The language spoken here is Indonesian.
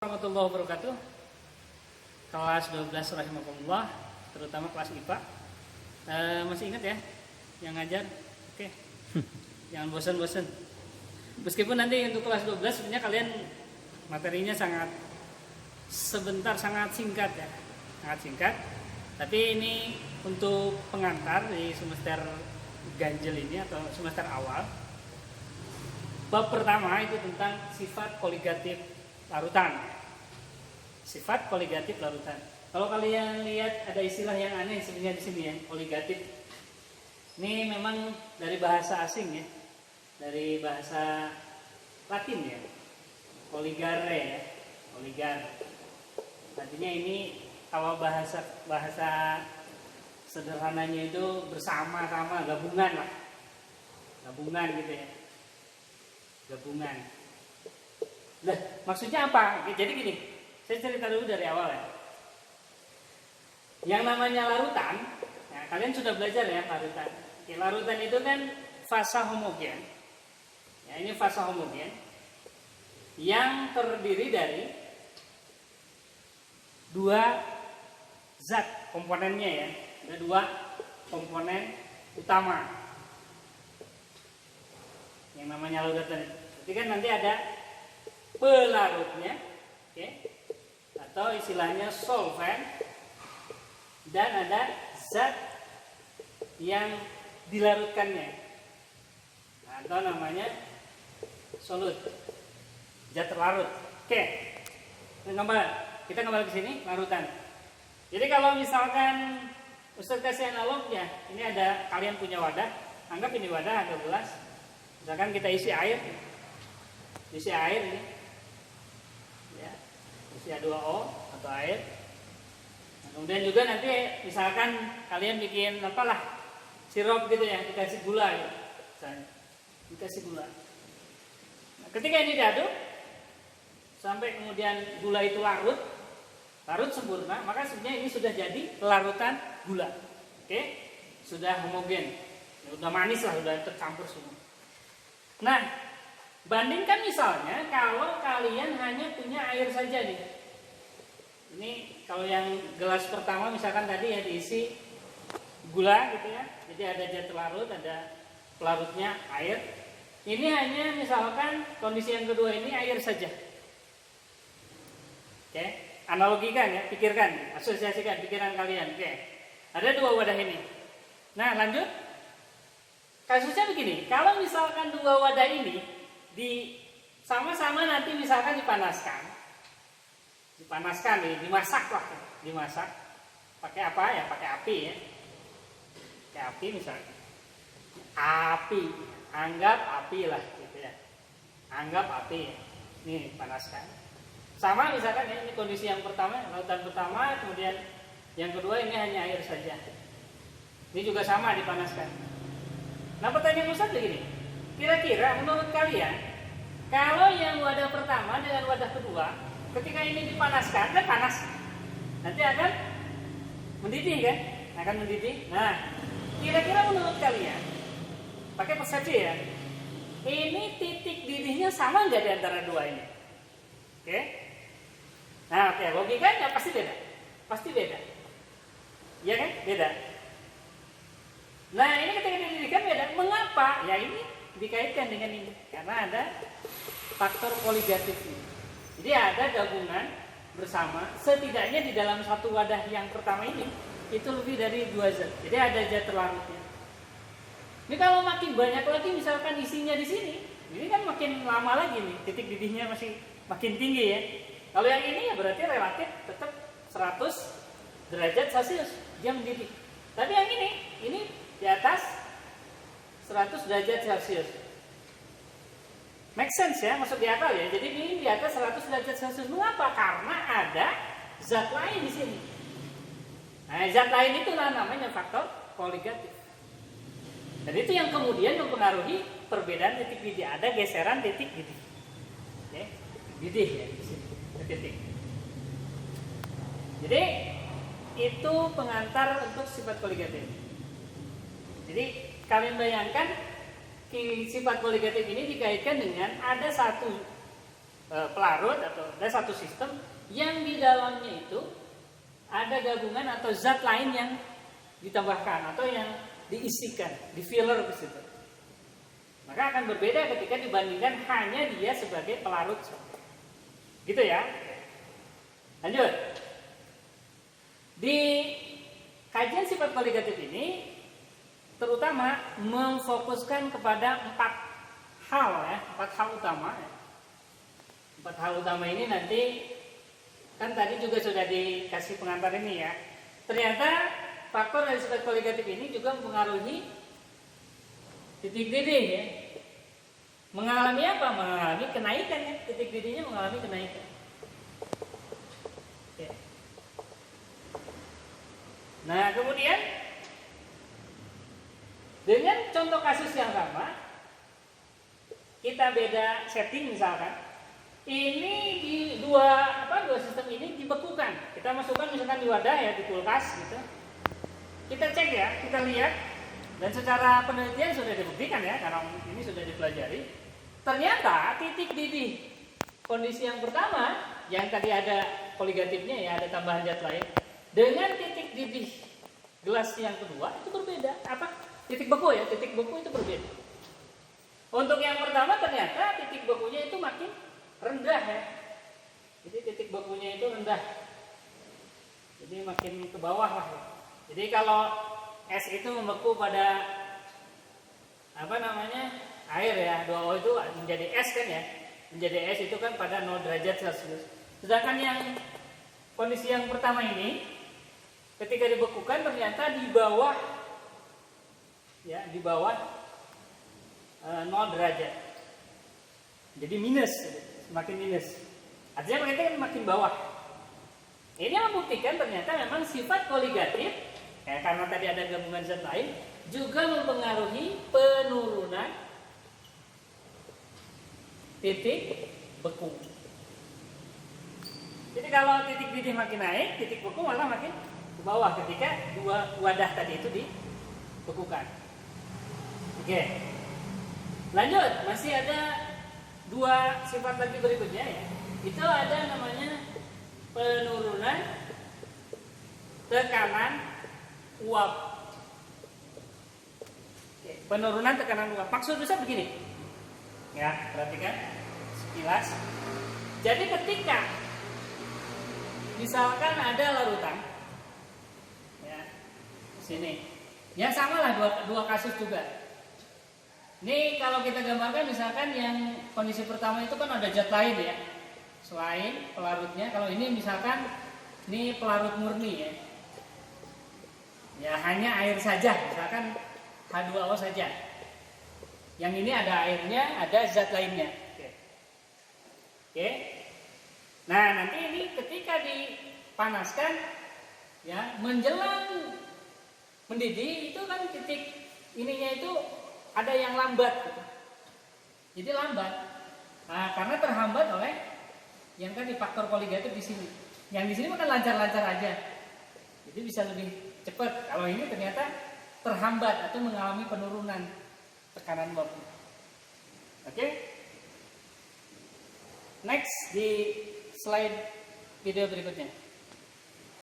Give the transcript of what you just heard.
Warahmatullahi wabarakatuh. Kelas 12 rahimakumullah, terutama kelas IPA. Masih ingat ya yang ngajar? Oke. Jangan bosan-bosan. Meskipun nanti untuk kelas 12 sebenarnya kalian materinya sangat singkat ya. Sangat singkat. Tapi ini untuk pengantar di semester ganjil ini atau semester awal. Bab pertama itu tentang sifat koligatif larutan. Sifat koligatif larutan. Kalau kalian lihat ada istilah yang aneh sebenarnya di sini ya, koligatif. Ini memang dari bahasa asing ya, dari bahasa Latin ya, koligare ya, koligar. Artinya ini kalau bahasa sederhananya itu bersama-sama, gabungan lah, gabungan gitu ya, gabungan. Nah, maksudnya apa? Jadi gini, saya cerita dulu dari awal ya. Yang namanya larutan, ya, kalian sudah belajar ya larutan. Oke, larutan itu kan fasa homogen. Ya, ini fasa homogen yang terdiri dari dua zat komponennya ya. Ada dua komponen utama. Yang namanya larutan. Jadi kan nanti ada pelarutnya, oke, atau istilahnya solvent, dan ada zat yang dilarutkannya, atau namanya solut, zat terlarut. Oke, kita kembali ke sini, larutan. Jadi kalau misalkan Ustaz kasih analognya, ini ada kalian punya wadah, anggap ini wadah atau gelas, misalkan kita isi air ini. Ya, isi H2O atau air. Nah, kemudian juga nanti misalkan kalian bikin apalah sirup gitu ya, dikasih gula ya, misalnya dikasih gula. Nah, ketika ini diaduk sampai kemudian gula itu larut sempurna, maka sebenarnya ini sudah jadi larutan gula. Oke, sudah homogen, ya, udah manis lah, udah tercampur semua. Nah, bandingkan misalnya kalau kalian hanya punya air saja nih. Ini kalau yang gelas pertama misalkan tadi ya diisi gula gitu ya. Jadi ada zat larut, ada pelarutnya air. Ini hanya misalkan kondisi yang kedua ini air saja. Oke, analogikan ya, pikirkan, asosiasikan pikiran kalian. Oke. Ada dua wadah ini. Nah, lanjut. Kasusnya begini, kalau misalkan dua wadah ini sama-sama nanti misalkan dipanaskan dimasak pakai apa ya, pakai api ya, pakai api misalnya, anggap api lah gitu ya, anggap api nih panaskan, sama misalkan ya, ini kondisi yang pertama, lautan pertama, kemudian yang kedua ini hanya air saja, ini juga sama dipanaskan. Nah, pertanyaan Ustaz begini, kira-kira menurut kalian kalau yang wadah pertama dengan wadah kedua, ketika ini dipanaskan, kan panas, nanti akan mendidih kan? Akan mendidih. Nah, kira-kira menurut kalian, pakai persepsi ya, ini titik didihnya sama nggak di antara dua ini? Oke? Nah, oke, logikanya pasti beda. Pasti beda. Iya kan? Beda. Nah, ini ketika dididihkan beda. Mengapa? Ya ini dikaitkan dengan ini. Karena ada faktor koligatif ini. Jadi ada gabungan bersama, setidaknya di dalam satu wadah yang pertama ini itu lebih dari dua zat. Jadi ada zat terlarutnya. Ini kalau makin banyak lagi misalkan isinya di sini, ini kan makin lama lagi nih, titik didihnya masih makin tinggi ya. Kalau yang ini ya berarti relatif tetap 100 derajat Celcius dia mendidih. Tapi yang ini di atas 100 derajat Celcius. Make sense ya, masuk di akal ya. Jadi ini di atas 100 derajat Celcius. Mengapa? Karena ada zat lain di sini. Nah, zat lain itulah namanya faktor koligatif. Dan itu yang kemudian mempengaruhi perbedaan titik didih. Ada geseran titik didih. Oke, didih ya di sini. Titik. Jadi itu pengantar untuk sifat koligatif. Jadi kalian bayangkan sifat koligatif ini dikaitkan dengan ada satu pelarut atau ada satu sistem yang di dalamnya itu ada gabungan atau zat lain yang ditambahkan atau yang diisikan, di filler ke situ. Maka akan berbeda ketika dibandingkan hanya dia sebagai pelarut. Gitu ya. Lanjut. Di kajian sifat koligatif ini terutama memfokuskan kepada 4 hal ya, 4 hal utama. 4 hal utama ini nanti kan tadi juga sudah dikasih pengantar ini ya. Ternyata faktor dari sifat koligatif ini juga mempengaruhi titik didih ya. Mengalami apa? Mengalami kenaikan ya. Titik didihnya mengalami kenaikan. Oke. Nah kemudian dengan contoh kasus yang sama, kita beda setting misalkan. Ini di dua sistem ini dibekukan. Kita masukkan misalkan di wadah ya, di kulkas gitu. Kita cek ya, kita lihat, dan secara penelitian sudah dibuktikan ya, karena ini sudah dipelajari. Ternyata titik didih kondisi yang pertama, yang tadi ada koligatifnya ya, ada tambahan zat lain, dengan titik didih gelas yang kedua itu berbeda. Apa? Titik beku ya, titik beku itu berbeda. Untuk yang pertama ternyata titik bekunya itu makin rendah ya. Jadi titik bekunya itu rendah. Jadi makin ke bawah lah ya. Jadi kalau es itu membeku pada air ya, 2O itu menjadi es kan ya. Menjadi es itu kan pada 0 derajat Celcius. Sedangkan yang kondisi yang pertama ini ketika dibekukan ternyata di bawah 0 derajat. Jadi minus, semakin minus. Artinya mereka kan makin bawah. Ini membuktikan ternyata memang sifat koligatif ya, karena tadi ada gabungan zat lain juga mempengaruhi penurunan titik beku. Jadi kalau titik didih makin naik, titik beku malah makin ke bawah ketika dua wadah tadi itu dibekukan. Oke. Lanjut, masih ada 2 sifat lagi berikutnya ya. Itu ada namanya penurunan tekanan uap. Oke, penurunan tekanan uap. Maksud besar begini. Ya, perhatikan sekilas. Jadi ketika misalkan ada larutan ya, sini. Ya sama lah dua kasus juga. Ini kalau kita gambarkan misalkan yang kondisi pertama itu kan ada zat lain ya. Selain pelarutnya, kalau ini misalkan ini pelarut murni ya. Ya hanya air saja, misalkan H2O saja. Yang ini ada airnya, ada zat lainnya. Oke. Nah, nanti ini ketika dipanaskan ya, menjelang mendidih itu kan titik ininya itu ada yang lambat gitu. Jadi lambat. Nah, karena terhambat oleh yang tadi faktor koligatif di sini. Yang di sini kan lancar-lancar aja. Jadi bisa lebih cepat. Kalau ini ternyata terhambat atau mengalami penurunan tekanan uap. Oke? Next di slide video berikutnya.